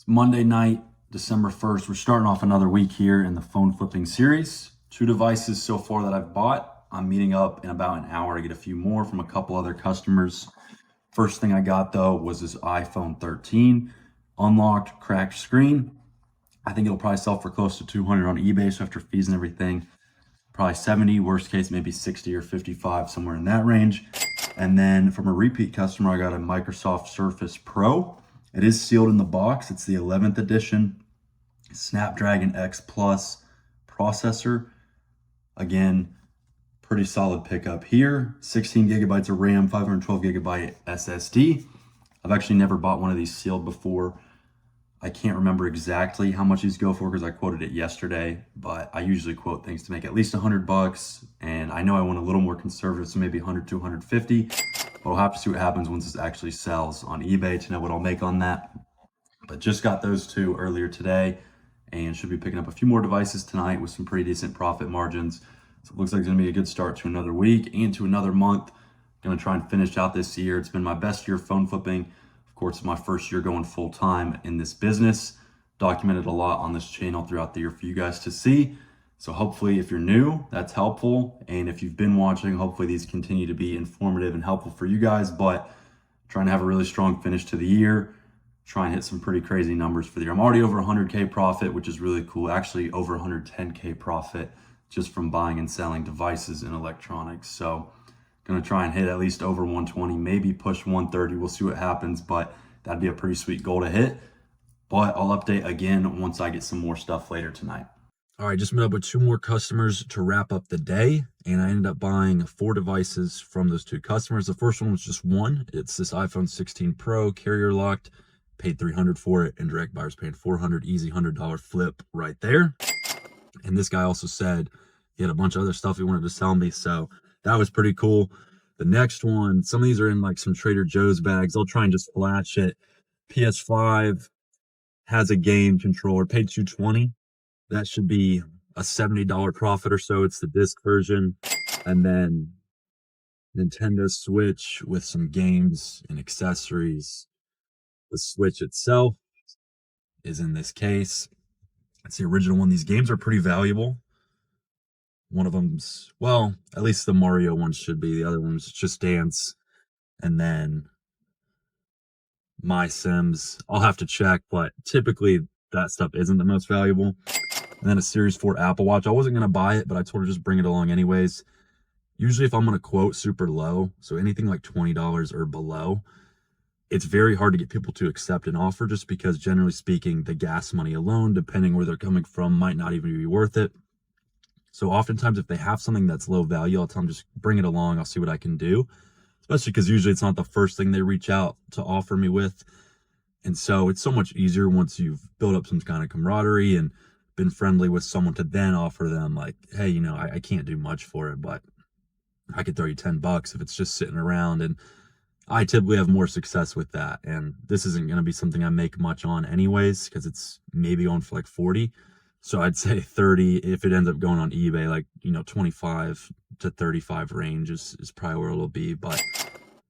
It's Monday night, December 1st. We're starting off another week here in the phone flipping series. 2 devices so far that I've bought. I'm meeting up in about an hour to get a few more from a couple other customers. First thing I got though was this iPhone 13, unlocked, cracked screen. I think it'll probably sell for close to 200 on eBay. So after fees and everything, probably 70, worst case, maybe 60 or 55, somewhere in that range. And then from a repeat customer, I got a Microsoft Surface Pro. It is sealed in the box. It's the 11th edition Snapdragon X Plus processor. Again, pretty solid pickup here. 16 gigabytes of RAM, 512 gigabyte SSD. I've actually never bought one of these sealed before. I can't remember exactly how much these go for because I quoted it yesterday, but I usually quote things to make at least $100. And I know I went a little more conservative, so maybe 100 to 150. But we'll have to see what happens once this actually sells on eBay to know what I'll make on that. But just got those two earlier today and should be picking up a few more devices tonight with some pretty decent profit margins. So it looks like it's gonna be a good start to another week and to another month. Gonna try and finish out this year. It's been my best year phone flipping. Of course, it's my first year going full time in this business. Documented a lot on this channel throughout the year for you guys to see. So hopefully if you're new, that's helpful. And if you've been watching, hopefully these continue to be informative and helpful for you guys, but trying to have a really strong finish to the year, try and hit some pretty crazy numbers for the year. I'm already over 100K profit, which is really cool. Actually over 110K profit just from buying and selling devices and electronics. So gonna try and hit at least over 120, maybe push 130. We'll see what happens, but that'd be a pretty sweet goal to hit. But I'll update again once I get some more stuff later tonight. All right, just met up with 2 more customers to wrap up the day, and I ended up buying 4 devices from those 2 customers. The first one was just one. It's this iPhone 16 Pro, carrier locked, paid $300 for it, and direct buyers paying $400, easy $100 flip right there. And this guy also said he had a bunch of other stuff he wanted to sell me, so that was pretty cool. The next one, some of these are in like some Trader Joe's bags. I'll try and just flash it. PS5 has a game controller, paid $220. That should be a $70 profit or so. It's the disc version. And then Nintendo Switch with some games and accessories. The Switch itself is in this case. It's the original one. These games are pretty valuable. One of them's, well, at least the Mario one should be. The other one's Just Dance. And then My Sims. I'll have to check, but typically that stuff isn't the most valuable. And then a Series 4 Apple Watch. I wasn't going to buy it, but I told her just bring it along anyways. Usually if I'm going to quote super low, so anything like $20 or below, it's very hard to get people to accept an offer just because generally speaking, the gas money alone, depending where they're coming from, might not even be worth it. So oftentimes if they have something that's low value, I'll tell them just bring it along. I'll see what I can do, especially because usually it's not the first thing they reach out to offer me with. And so it's so much easier once you've built up some kind of camaraderie and been friendly with someone to then offer them like, hey, you know, I can't do much for it, but I could throw you $10 if it's just sitting around. And I typically have more success with that. And this isn't going to be something I make much on anyways, because it's maybe going for like 40. So I'd say 30 if it ends up going on eBay, like, you know, 25 to 35 range is probably where it'll be, but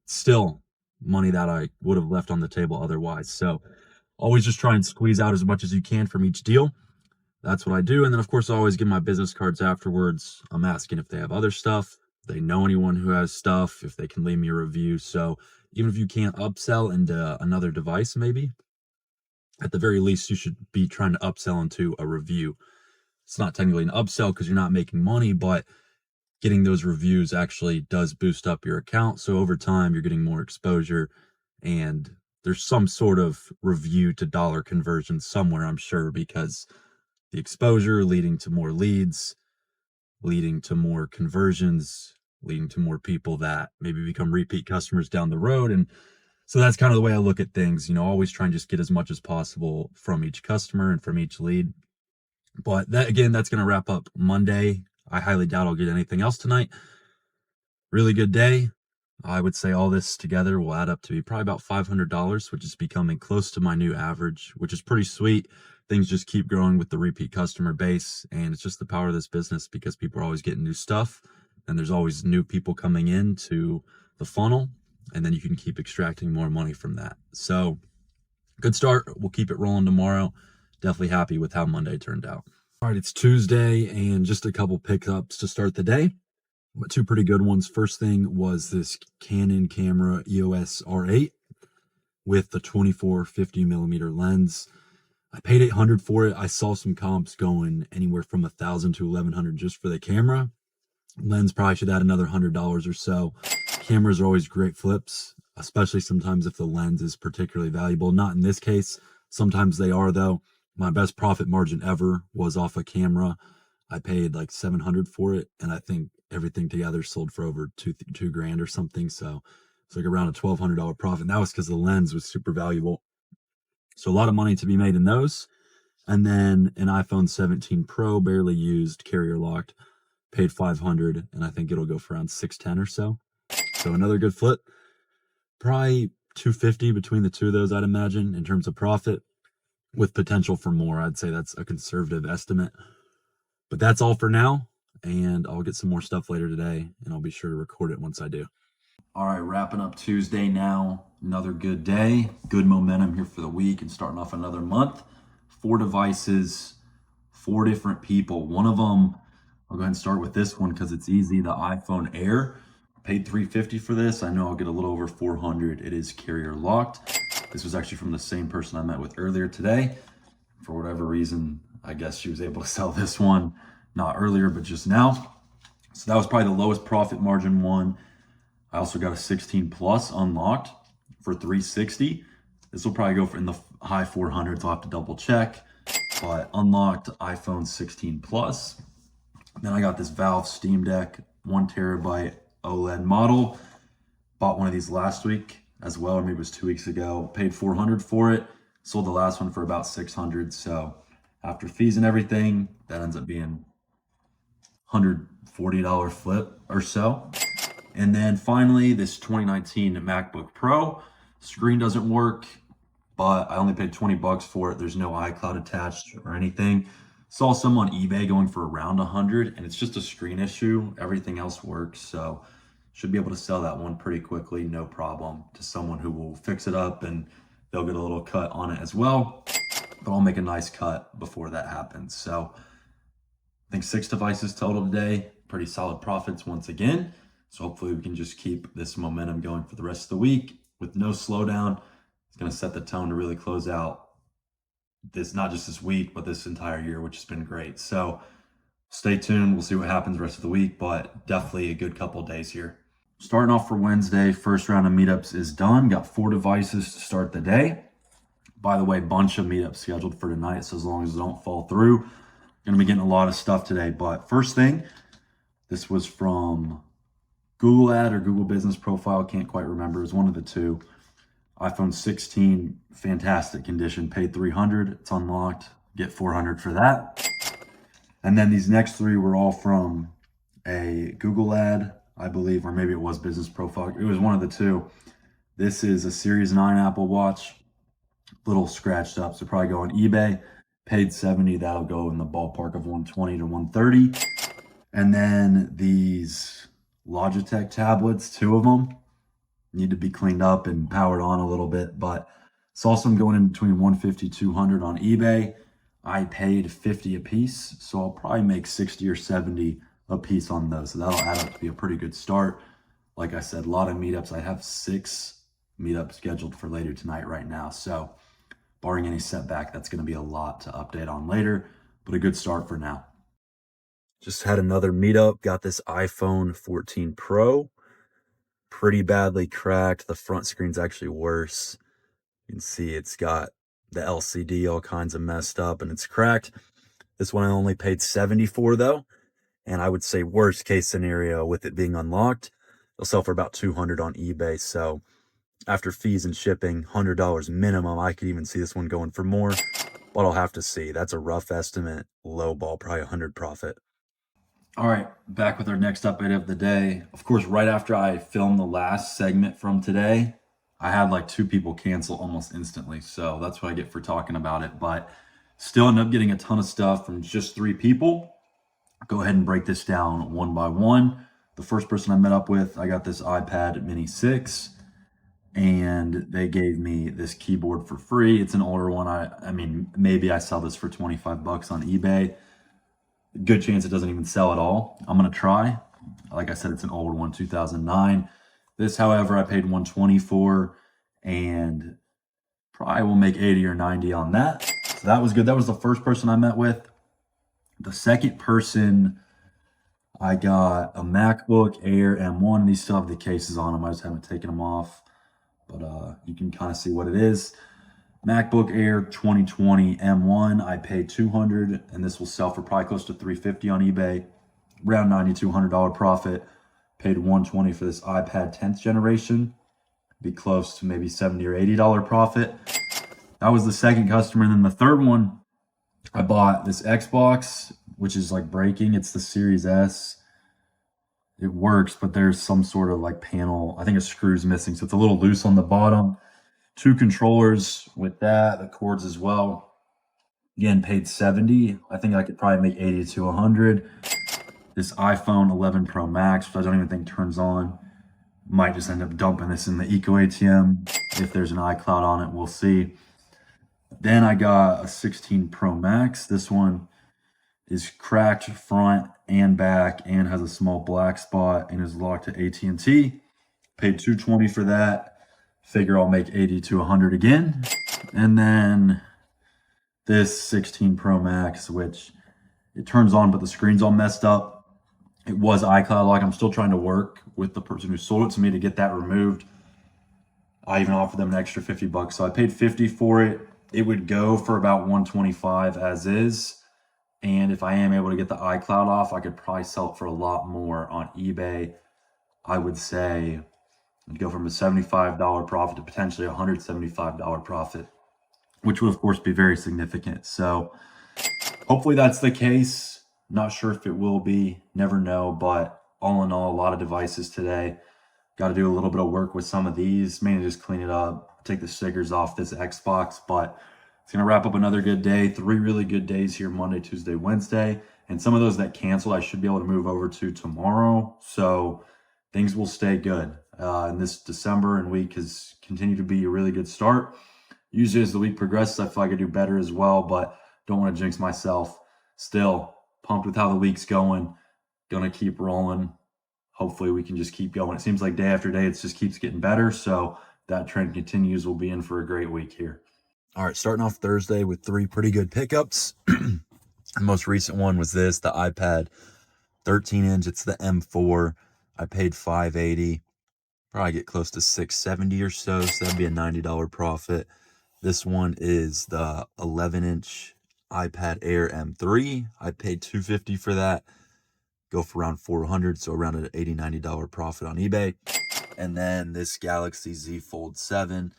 still money that I would have left on the table otherwise. So always just try and squeeze out as much as you can from each deal. That's what I do. And then of course I always give my business cards afterwards. I'm asking if they have other stuff, if they know anyone who has stuff, if they can leave me a review. So even if you can't upsell into another device, maybe at the very least you should be trying to upsell into a review. It's not technically an upsell because you're not making money, but getting those reviews actually does boost up your account. So over time you're getting more exposure, and there's some sort of review to dollar conversion somewhere, I'm sure, because the exposure leading to more leads, leading to more conversions, leading to more people that maybe become repeat customers down the road. And so that's kind of the way I look at things, you know, always try and just get as much as possible from each customer and from each lead. But that, again, that's going to wrap up Monday. I highly doubt I'll get anything else tonight. Really good day. I would say all this together will add up to be probably about $500, which is becoming close to my new average, which is pretty sweet. Things just keep growing with the repeat customer base, and it's just the power of this business because people are always getting new stuff, and there's always new people coming into the funnel, and then you can keep extracting more money from that. So good start. We'll keep it rolling tomorrow. Definitely happy with how Monday turned out. All right, it's Tuesday and just a couple pickups to start the day, but two pretty good ones. First thing was this Canon camera EOS R8 with the 24-50 millimeter lens. I paid $800 for it. I saw some comps going anywhere from $1,000 to $1,100 just for the camera. Lens probably should add another $100 or so. Cameras are always great flips, especially sometimes if the lens is particularly valuable. Not in this case. Sometimes they are though. My best profit margin ever was off a camera. I paid like $700 for it, and I think everything together sold for over two grand or something. So it's like around a $1,200 profit. And that was because the lens was super valuable. So a lot of money to be made in those. And then an iPhone 17 Pro, barely used, carrier locked, paid $500, and I think it'll go for around 610 or so. So another good flip. Probably 250 between the two of those, I'd imagine, in terms of profit, with potential for more. I'd say that's a conservative estimate. But that's all for now, and I'll get some more stuff later today, and I'll be sure to record it once I do. All right, wrapping up Tuesday now. Another good day, good momentum here for the week and starting off another month. 4 devices, 4 different people. One of them, I'll go ahead and start with this one because it's easy, the iPhone Air. Paid $350 for this. I know I'll get a little over $400. It is carrier locked. This was actually from the same person I met with earlier today. For whatever reason, I guess she was able to sell this one, not earlier, but just now. So that was probably the lowest profit margin one. I also got a 16 Plus unlocked for $360. This will probably go for in the high 400s. I'll have to double check, but unlocked iPhone 16 Plus. Then I got this Valve Steam Deck 1 terabyte OLED model. Bought one of these last week as well, or maybe it was 2 weeks ago. Paid $400 for it. Sold the last one for about $600. So after fees and everything, that ends up being $140 flip or so. And then finally, this 2019 MacBook Pro. Screen doesn't work, but I only paid $20 for it. There's no iCloud attached or anything. Saw some on eBay going for around $100, and it's just a screen issue. Everything else works, so should be able to sell that one pretty quickly, no problem, to someone who will fix it up, and they'll get a little cut on it as well. But I'll make a nice cut before that happens. So I think 6 devices total today. Pretty solid profits once again. So hopefully we can just keep this momentum going for the rest of the week with no slowdown. It's going to set the tone to really close out this, not just this week, but this entire year, which has been great. So stay tuned. We'll see what happens the rest of the week, but definitely a good couple of days here. Starting off for Wednesday, first round of meetups is done. Got 4 devices to start the day. By the way, bunch of meetups scheduled for tonight, so as long as they don't fall through, going to be getting a lot of stuff today. But first thing, this was from Google Ad or Google Business Profile, can't quite remember. It was one of the two. iPhone 16, fantastic condition, paid $300. It's unlocked, get $400 for that. And then these next 3 were all from a Google Ad, I believe, or maybe it was Business Profile. It was one of the two. This is a Series 9 Apple Watch, little scratched up, so probably go on eBay. Paid $70, that'll go in the ballpark of $120 to $130. And then these Logitech tablets, 2 of them, need to be cleaned up and powered on a little bit, but saw some going in between $150, $200 on eBay. I paid $50 a piece, so I'll probably make $60 or $70 a piece on those. So that'll add up to be a pretty good start. Like I said, a lot of meetups. I have 6 meetups scheduled for later tonight right now. So barring any setback, that's going to be a lot to update on later, but a good start for now. Just had another meetup, got this iPhone 14 Pro. Pretty badly cracked. The front screen's actually worse. You can see it's got the LCD all kinds of messed up and it's cracked. This one I only paid $70 for though. And I would say worst case scenario with it being unlocked, it'll sell for about $200 on eBay. So after fees and shipping, $100 minimum. I could even see this one going for more, but I'll have to see. That's a rough estimate. Low ball, probably 100 profit. All right, back with our next update of the day. Of course, right after I filmed the last segment from today, I had like 2 people cancel almost instantly. So that's what I get for talking about it. But still end up getting a ton of stuff from just 3 people. Go ahead and break this down one by one. The first person I met up with, I got this iPad Mini 6. and they gave me this keyboard for free. It's an older one. I mean, maybe I sell this for 25 bucks on eBay. Good chance it doesn't even sell at all. I'm gonna try. Like I said, it's an old one, 2009. This, however, I paid 120 for, and probably will make 80 or 90 on that. So that was good. That was the first person I met with. The second person, I got a MacBook Air M1. These still have the cases on them. I just haven't taken them off, but you can kind of see what it is. MacBook Air 2020 M1. I paid $200, and this will sell for probably close to $350 on eBay. Around $9,200 profit. Paid $120 for this iPad 10th generation. Be close to maybe $70 or $80 profit. That was the second customer. And then the third one, I bought this Xbox, which is like breaking. It's the Series S. It works, but there's some sort of like panel. I think a screw's missing, so it's a little loose on the bottom. 2 controllers with that, the cords as well. Again, paid 70. I think I could probably make 80 to 100. This iPhone 11 Pro Max, which I don't even think turns on. Might just end up dumping this in the Eco ATM. If there's an iCloud on it, we'll see. Then I got a 16 Pro Max. This one is cracked front and back and has a small black spot and is locked to AT&T. Paid $220 for that. Figure I'll make 80 to 100 again. And then this 16 Pro Max, which it turns on, but the screen's all messed up. It was iCloud lock. I'm still trying to work with the person who sold it to me to get that removed. I even offered them an extra 50 bucks. So I paid 50 for it. It would go for about 125 as is. And if I am able to get the iCloud off, I could probably sell it for a lot more on eBay. I would say I'd go from a $75 profit to potentially a $175 profit, which would of course be very significant. So hopefully that's the case. Not sure if it will be, never know, but all in all, a lot of devices today. Got to do a little bit of work with some of these, mainly just clean it up, take the stickers off this Xbox, but it's going to wrap up another good day. 3 really good days here, Monday, Tuesday, Wednesday, and some of those that canceled, I should be able to move over to tomorrow, so things will stay good. And this December and week has continued to be a really good start. Usually as the week progresses, I feel like I do better as well, but don't want to jinx myself. Still pumped with how the week's going. Gonna keep rolling. Hopefully we can just keep going. It seems like day after day, it just keeps getting better. So that trend continues. We'll be in for a great week here. All right, starting off Thursday with 3 pretty good pickups. The most recent one was this, the iPad 13-inch. It's the M4. I paid $580. Probably get close to $670 or so. So that'd be a $90 profit. This one is the 11-inch iPad Air M3. I paid $250 for that. Go for around $400, so around an $80, $90 profit on eBay. And then this Galaxy Z Fold 7,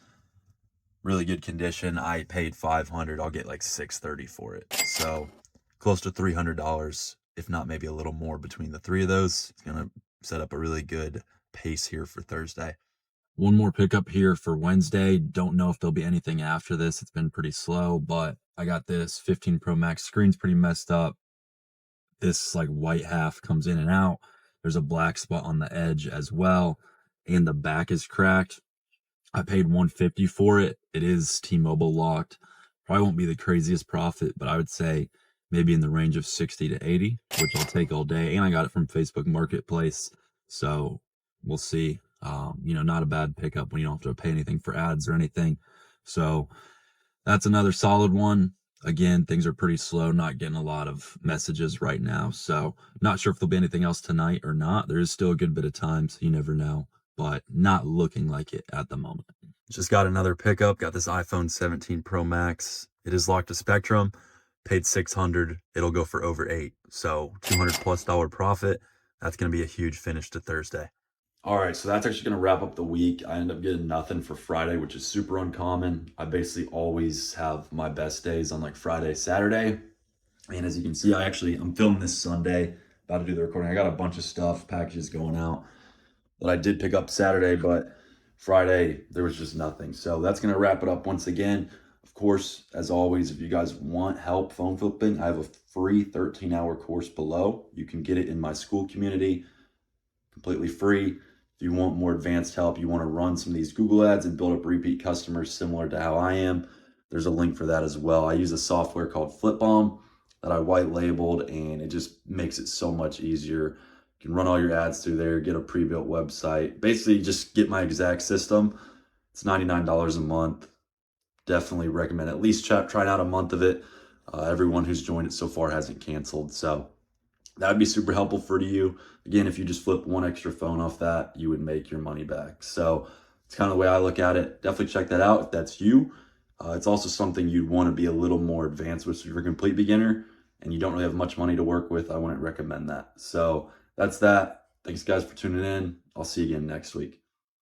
really good condition. I paid $500. I'll get like $630 for it. So close to $300, if not maybe a little more between the 3 of those. It's gonna set up a really good pace here for Thursday. One more pickup here for Wednesday. Don't know if there'll be anything after this. It's been pretty slow, but I got this 15 Pro Max. Screen's pretty messed up. This like white half comes in and out. There's a black spot on the edge as well, and the back is cracked. I paid $150 for it. It is T-Mobile locked. Probably won't be the craziest profit, but I would say maybe in the range of 60 to 80, which I'll take all day. And I got it from Facebook Marketplace, so we'll see. Not a bad pickup when you don't have to pay anything for ads or anything. So that's another solid one. Again, things are pretty slow, not getting a lot of messages right now. So not sure if there'll be anything else tonight or not. There is still a good bit of time, so you never know, but not looking like it at the moment. Just got another pickup, got this iPhone 17 Pro Max. It is locked to Spectrum, paid $600. It'll go for over $8. So $200+ profit. That's going to be a huge finish to Thursday. All right, so that's actually going to wrap up the week. I end up getting nothing for Friday, which is super uncommon. I basically always have my best days on like Friday, Saturday. And as you can see, I'm filming this Sunday, about to do the recording. I got a bunch of stuff, packages going out that I did pick up Saturday, but Friday, there was just nothing. So that's going to wrap it up once again. Of course, as always, if you guys want help phone flipping, I have a free 13-hour course below. You can get it in my school community, completely free. If If you want more advanced help, you want to run some of these Google ads and build up repeat customers similar to how I am, there's a link for that as well. I use a software called FlipBomb that I white labeled, and it just makes it so much easier. You can run all your ads through there, get a pre-built website, basically just get my exact system. It's $99 a month. Definitely recommend at least trying out a month of it. Everyone who's joined it so far hasn't canceled. So that would be super helpful for you. Again, if you just flip one extra phone off that, you would make your money back. So it's kind of the way I look at it. Definitely check that out if that's you. It's also something you'd want to be a little more advanced with. So if you're a complete beginner and you don't really have much money to work with, I wouldn't recommend that. So that's that. Thanks guys for tuning in. I'll see you again next week.